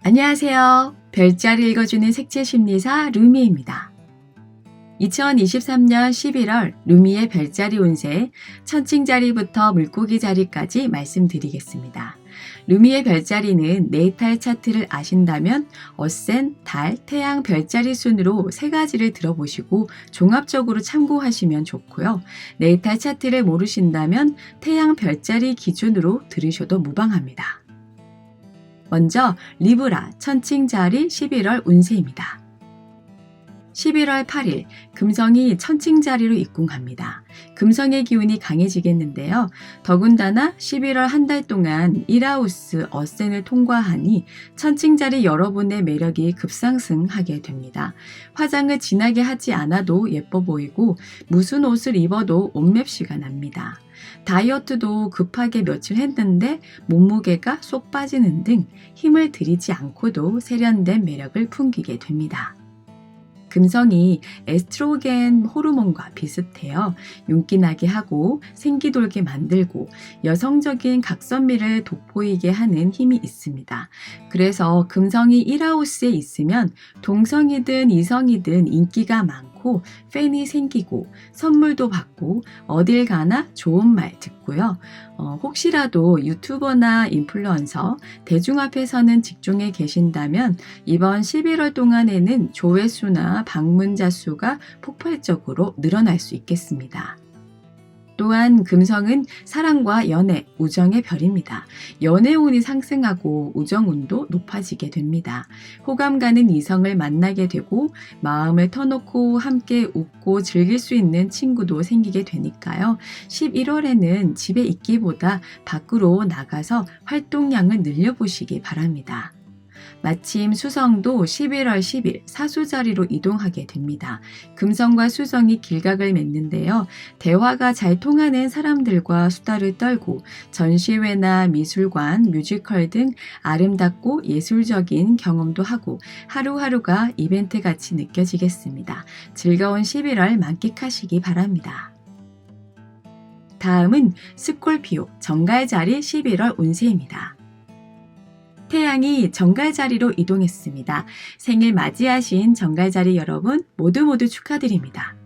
안녕하세요. 별자리 읽어주는 색채심리사 루미입니다. 2023년 11월 루미의 별자리 운세 천칭자리부터 물고기 자리까지 말씀드리겠습니다. 루미의 별자리는 네이탈 차트를 아신다면 어센, 달, 태양 별자리 순으로 세 가지를 들어보시고 종합적으로 참고하시면 좋고요. 네이탈 차트를 모르신다면 태양 별자리 기준으로 들으셔도 무방합니다. 먼저 리브라 천칭자리 11월 운세입니다. 11월 8일 금성이 천칭자리로 입궁합니다. 금성의 기운이 강해지겠는데요. 더군다나 11월 한 달 동안 1하우스 어센을 통과하니 천칭자리 여러분의 매력이 급상승하게 됩니다. 화장을 진하게 하지 않아도 예뻐 보이고 무슨 옷을 입어도 옷맵시가 납니다. 다이어트도 급하게 며칠 했는데 몸무게가 쏙 빠지는 등 힘을 들이지 않고도 세련된 매력을 풍기게 됩니다. 금성이 에스트로겐 호르몬과 비슷해요. 윤기 나게 하고 생기 돌게 만들고 여성적인 각선미를 돋보이게 하는 힘이 있습니다. 그래서 금성이 1하우스에 있으면 동성이든 이성이든 인기가 많고 팬이 생기고 선물도 받고 어딜 가나 좋은 말 듣고요. 혹시라도 유튜버나 인플루언서 대중 앞에 서는 직종에 계신다면 이번 11월 동안에는 조회수나 방문자 수가 폭발적으로 늘어날 수 있겠습니다. 또한 금성은 사랑과 연애, 우정의 별입니다. 연애운이 상승하고 우정운도 높아지게 됩니다. 호감 가는 이성을 만나게 되고 마음을 터놓고 함께 웃고 즐길 수 있는 친구도 생기게 되니까요. 11월에는 집에 있기보다 밖으로 나가서 활동량을 늘려보시기 바랍니다. 마침 수성도 11월 10일 사수자리로 이동하게 됩니다. 금성과 수성이 길각을 맺는데요. 대화가 잘 통하는 사람들과 수다를 떨고 전시회나 미술관, 뮤지컬 등 아름답고 예술적인 경험도 하고 하루하루가 이벤트같이 느껴지겠습니다. 즐거운 11월 만끽하시기 바랍니다. 다음은 스콜피오 정갈자리 11월 운세입니다. 태양이 정갈자리로 이동했습니다. 생일 맞이하신 정갈자리 여러분 모두 축하드립니다.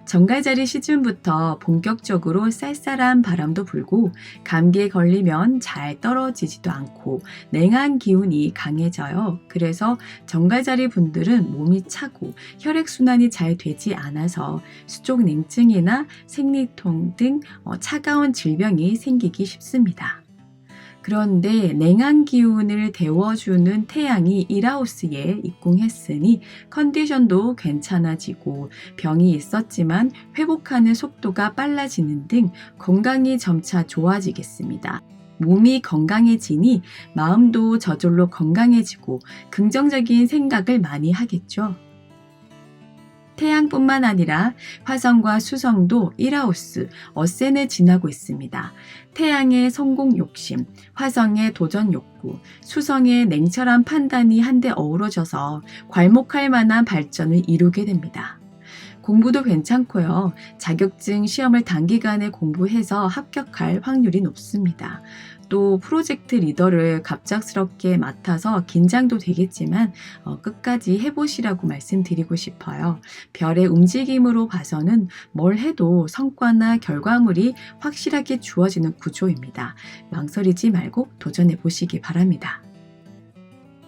정갈자리 시즌부터 본격적으로 쌀쌀한 바람도 불고 감기에 걸리면 잘 떨어지지도 않고 냉한 기운이 강해져요. 그래서 정갈자리 분들은 몸이 차고 혈액순환이 잘 되지 않아서 수족 냉증이나 생리통 등 차가운 질병이 생기기 쉽습니다. 그런데 냉한 기운을 데워주는 태양이 1하우스에 입궁했으니 컨디션도 괜찮아지고 병이 있었지만 회복하는 속도가 빨라지는 등 건강이 점차 좋아지겠습니다. 몸이 건강해지니 마음도 저절로 건강해지고 긍정적인 생각을 많이 하겠죠. 태양뿐만 아니라 화성과 수성도 1하우스, 어센을 지나고 있습니다. 태양의 성공 욕심, 화성의 도전 욕구, 수성의 냉철한 판단이 한데 어우러져서 괄목할 만한 발전을 이루게 됩니다. 공부도 괜찮고요. 자격증 시험을 단기간에 공부해서 합격할 확률이 높습니다. 또 프로젝트 리더를 갑작스럽게 맡아서 긴장도 되겠지만 끝까지 해보시라고 말씀드리고 싶어요. 별의 움직임으로 봐서는 뭘 해도 성과나 결과물이 확실하게 주어지는 구조입니다. 망설이지 말고 도전해 보시기 바랍니다.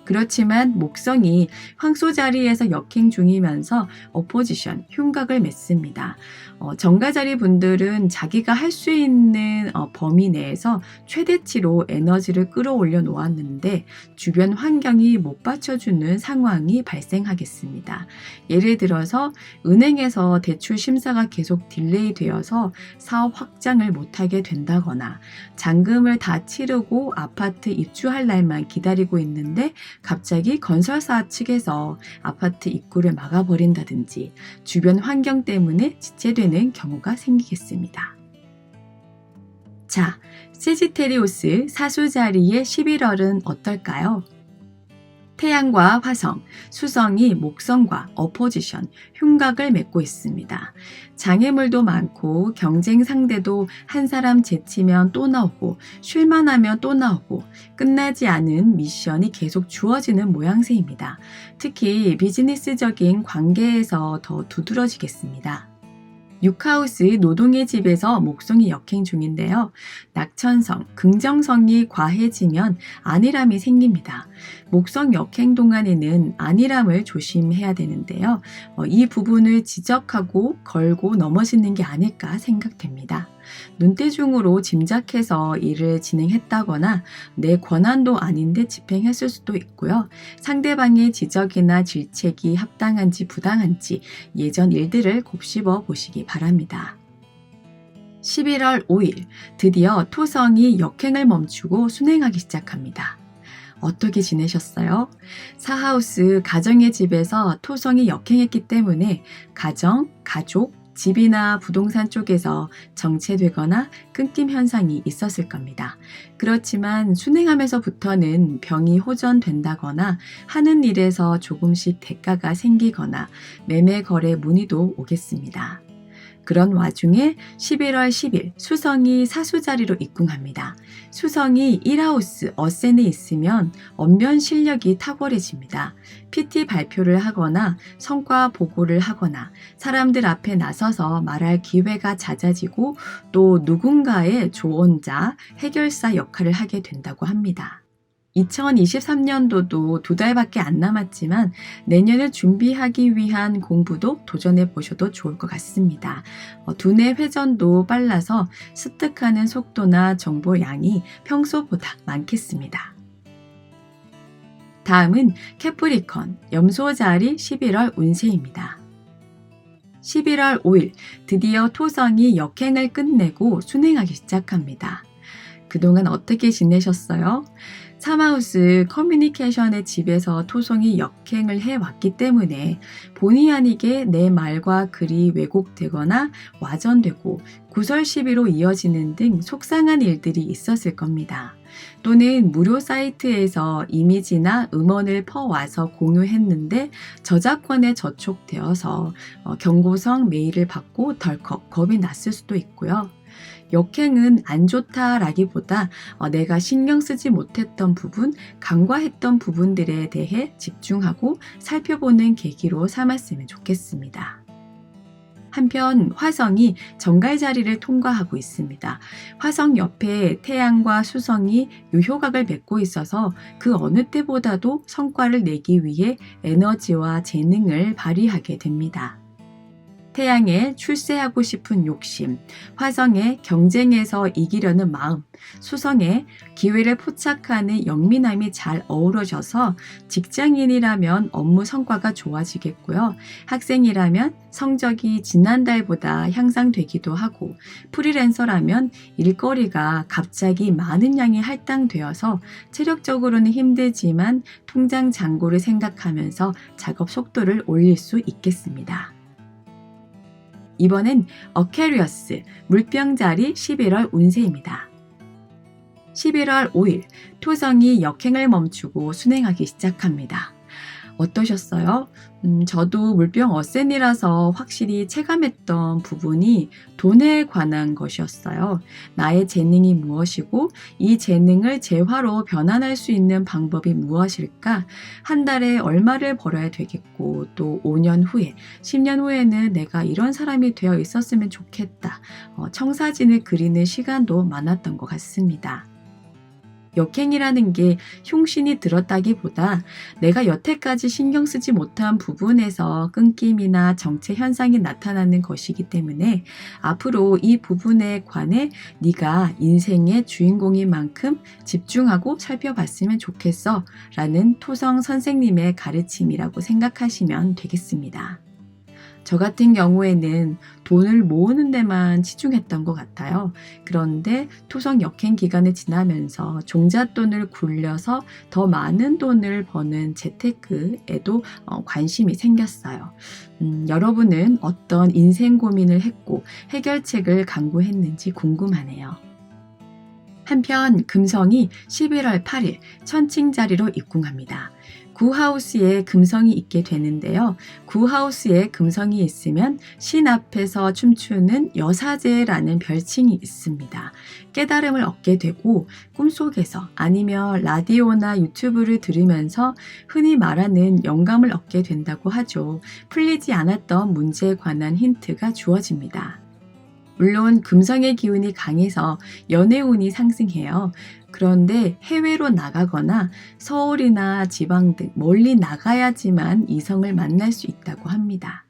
그렇지만 목성이 황소 자리에서 역행 중이면서 어포지션, 흉곽을 맺습니다. 정가자리 분들은 자기가 할 수 있는 범위 내에서 최대치로 에너지를 끌어올려 놓았는데 주변 환경이 못 받쳐주는 상황이 발생하겠습니다. 예를 들어서 은행에서 대출 심사가 계속 딜레이 되어서 사업 확장을 못하게 된다거나 잔금을 다 치르고 아파트 입주할 날만 기다리고 있는데 갑자기 건설사 측에서 아파트 입구를 막아버린다든지 주변 환경 때문에 지체되는 경우가 생기겠습니다. 자, 세지테리우스 사수자리의 11월은 어떨까요? 태양과 화성, 수성이 목성과 어포지션, 흉곽을 맺고 있습니다. 장애물도 많고 경쟁 상대도 한 사람 제치면 또 나오고 쉴만 하면 또 나오고 끝나지 않은 미션이 계속 주어지는 모양새입니다. 특히 비즈니스적인 관계에서 더 두드러지겠습니다. 6하우스 노동의 집에서 목성이 역행 중인데요. 낙천성, 긍정성이 과해지면 안일함이 생깁니다. 목성 역행 동안에는 안일함을 조심해야 되는데요. 이 부분을 지적하고 걸고 넘어지는 게 아닐까 생각됩니다. 눈대중으로 짐작해서 일을 진행했다거나 내 권한도 아닌데 집행했을 수도 있고요. 상대방의 지적이나 질책이 합당한지 부당한지 예전 일들을 곱씹어 보시기 바랍니다. 11월 5일 드디어 토성이 역행을 멈추고 순행하기 시작합니다. 어떻게 지내셨어요? 사하우스 가정의 집에서 토성이 역행했기 때문에 가정, 가족, 집이나 부동산 쪽에서 정체되거나 끊김 현상이 있었을 겁니다. 그렇지만 순행하면서부터는 병이 호전된다거나 하는 일에서 조금씩 대가가 생기거나 매매 거래 문의도 오겠습니다. 그런 와중에 11월 10일 수성이 사수자리로 입궁합니다. 수성이 1하우스 어센에 있으면 언변 실력이 탁월해집니다. PT 발표를 하거나 성과 보고를 하거나 사람들 앞에 나서서 말할 기회가 잦아지고 또 누군가의 조언자, 해결사 역할을 하게 된다고 합니다. 2023년도도 2달밖에 안 남았지만 내년을 준비하기 위한 공부도 도전해 보셔도 좋을 것 같습니다. 두뇌 회전도 빨라서 습득하는 속도나 정보 양이 평소보다 많겠습니다. 다음은 캐프리컨, 염소 자리 11월 운세입니다. 11월 5일 드디어 토성이 역행을 끝내고 순행하기 시작합니다. 그동안 어떻게 지내셨어요? 사마우스 커뮤니케이션의 집에서 토성이 역행을 해왔기 때문에 본의 아니게 내 말과 글이 왜곡되거나 와전되고 구설 시비로 이어지는 등 속상한 일들이 있었을 겁니다. 또는 무료 사이트에서 이미지나 음원을 퍼와서 공유했는데 저작권에 저촉되어서 경고성 메일을 받고 덜컥 겁이 났을 수도 있고요. 역행은 안 좋다라기보다 내가 신경 쓰지 못했던 부분, 간과했던 부분들에 대해 집중하고 살펴보는 계기로 삼았으면 좋겠습니다. 한편 화성이 정갈 자리를 통과하고 있습니다. 화성 옆에 태양과 수성이 유효각을 맺고 있어서 그 어느 때보다도 성과를 내기 위해 에너지와 재능을 발휘하게 됩니다. 태양에 출세하고 싶은 욕심, 화성에 경쟁에서 이기려는 마음, 수성에 기회를 포착하는 영민함이 잘 어우러져서 직장인이라면 업무 성과가 좋아지겠고요. 학생이라면 성적이 지난달보다 향상되기도 하고 프리랜서라면 일거리가 갑자기 많은 양이 할당되어서 체력적으로는 힘들지만 통장 잔고를 생각하면서 작업 속도를 올릴 수 있겠습니다. 이번엔 어케리어스, 물병자리 11월 운세입니다. 11월 5일 토성이 역행을 멈추고 순행하기 시작합니다. 어떠셨어요? 저도 물병 어센이라서 확실히 체감했던 부분이 돈에 관한 것이었어요. 나의 재능이 무엇이고 이 재능을 재화로 변환할 수 있는 방법이 무엇일까? 한 달에 얼마를 벌어야 되겠고 또 5년 후에, 10년 후에는 내가 이런 사람이 되어 있었으면 좋겠다. 청사진을 그리는 시간도 많았던 것 같습니다. 역행이라는 게 흉신이 들었다기보다 내가 여태까지 신경 쓰지 못한 부분에서 끊김이나 정체 현상이 나타나는 것이기 때문에 앞으로 이 부분에 관해 네가 인생의 주인공인 만큼 집중하고 살펴봤으면 좋겠어 라는 토성 선생님의 가르침이라고 생각하시면 되겠습니다. 저 같은 경우에는 돈을 모으는 데만 치중했던 것 같아요. 그런데 토성 역행 기간을 지나면서 종잣돈을 굴려서 더 많은 돈을 버는 재테크에도 관심이 생겼어요. 여러분은 어떤 인생 고민을 했고 해결책을 강구했는지 궁금하네요. 한편 금성이 11월 8일 천칭자리로 입궁합니다. 구하우스에 금성이 있게 되는데요. 구하우스에 금성이 있으면 신 앞에서 춤추는 여사제라는 별칭이 있습니다. 깨달음을 얻게 되고 꿈속에서 아니면 라디오나 유튜브를 들으면서 흔히 말하는 영감을 얻게 된다고 하죠. 풀리지 않았던 문제에 관한 힌트가 주어집니다. 물론 금성의 기운이 강해서 연애운이 상승해요. 그런데 해외로 나가거나 서울이나 지방 등 멀리 나가야지만 이성을 만날 수 있다고 합니다.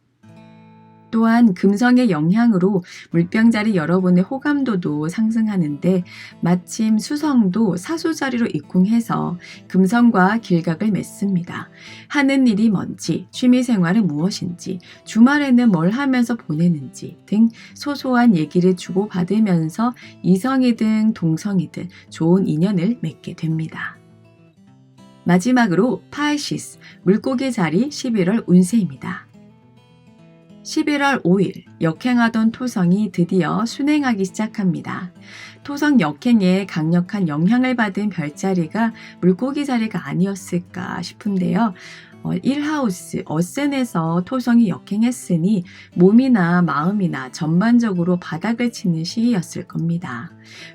또한 금성의 영향으로 물병자리 여러분의 호감도도 상승하는데 마침 수성도 사수자리로 입궁해서 금성과 길각을 맺습니다. 하는 일이 뭔지, 취미생활은 무엇인지, 주말에는 뭘 하면서 보내는지 등 소소한 얘기를 주고받으면서 이성이든 동성이든 좋은 인연을 맺게 됩니다. 마지막으로 파이시스, 물고기 자리 11월 운세입니다. 11월 5일 역행하던 토성이 드디어 순행하기 시작합니다. 토성 역행에 강력한 영향을 받은 별자리가 물고기 자리가 아니었을까 싶은데요. 1하우스 어센에서 토성이 역행했으니 몸이나 마음이나 전반적으로 바닥을 치는 시기였을 겁니다.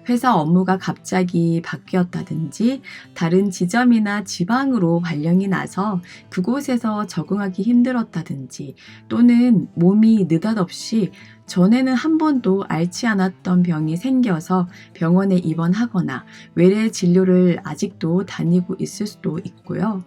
회사 업무가 갑자기 바뀌었다든지 다른 지점이나 지방으로 발령이 나서 그곳에서 적응하기 힘들었다든지 또는 몸이 느닷없이 전에는 한 번도 앓지 않았던 병이 생겨서 병원에 입원하거나 외래 진료를 아직도 다니고 있을 수도 있고요.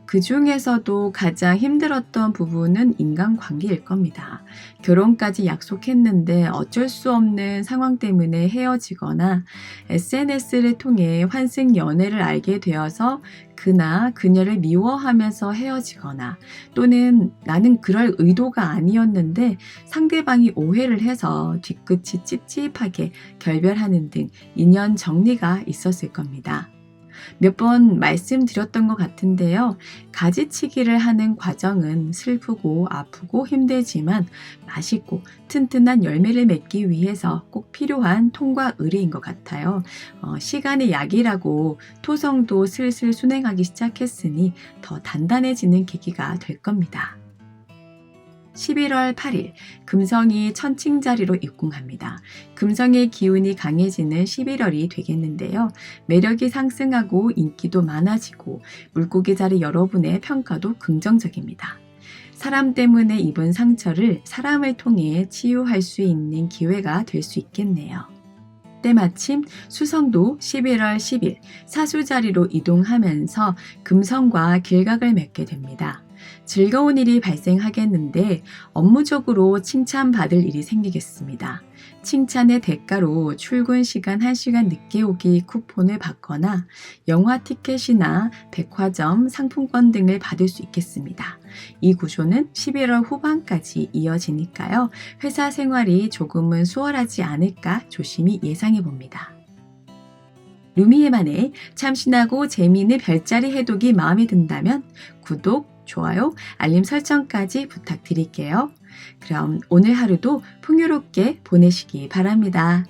그 중에서도 가장 힘들었던 부분은 인간관계일 겁니다. 결혼까지 약속했는데 어쩔 수 없는 상황 때문에 헤어지거나 SNS를 통해 환승 연애를 알게 되어서 그나 그녀를 미워하면서 헤어지거나 또는 나는 그럴 의도가 아니었는데 상대방이 오해를 해서 뒤끝이 찝찝하게 결별하는 등 인연 정리가 있었을 겁니다. 몇 번 말씀드렸던 것 같은데요. 가지치기를 하는 과정은 슬프고 아프고 힘들지만 맛있고 튼튼한 열매를 맺기 위해서 꼭 필요한 통과 의례인 것 같아요. 시간의 약이라고 토성도 슬슬 순행하기 시작했으니 더 단단해지는 계기가 될 겁니다. 11월 8일 금성이 천칭자리로 입궁합니다. 금성의 기운이 강해지는 11월이 되겠는데요. 매력이 상승하고 인기도 많아지고 물고기 자리 여러분의 평가도 긍정적입니다. 사람 때문에 입은 상처를 사람을 통해 치유할 수 있는 기회가 될 수 있겠네요. 때마침 수성도 11월 10일 사수자리로 이동하면서 금성과 길각을 맺게 됩니다. 즐거운 일이 발생하겠는데 업무적으로 칭찬받을 일이 생기겠습니다. 칭찬의 대가로 출근 시간 1시간 늦게 오기 쿠폰을 받거나 영화 티켓이나 백화점 상품권 등을 받을 수 있겠습니다. 이 구조는 11월 후반까지 이어지니까요. 회사 생활이 조금은 수월하지 않을까 조심히 예상해 봅니다. 루미에만의 참신하고 재미있는 별자리 해독이 마음에 든다면 구독, 좋아요, 알림 설정까지 부탁드릴게요. 그럼 오늘 하루도 풍요롭게 보내시기 바랍니다.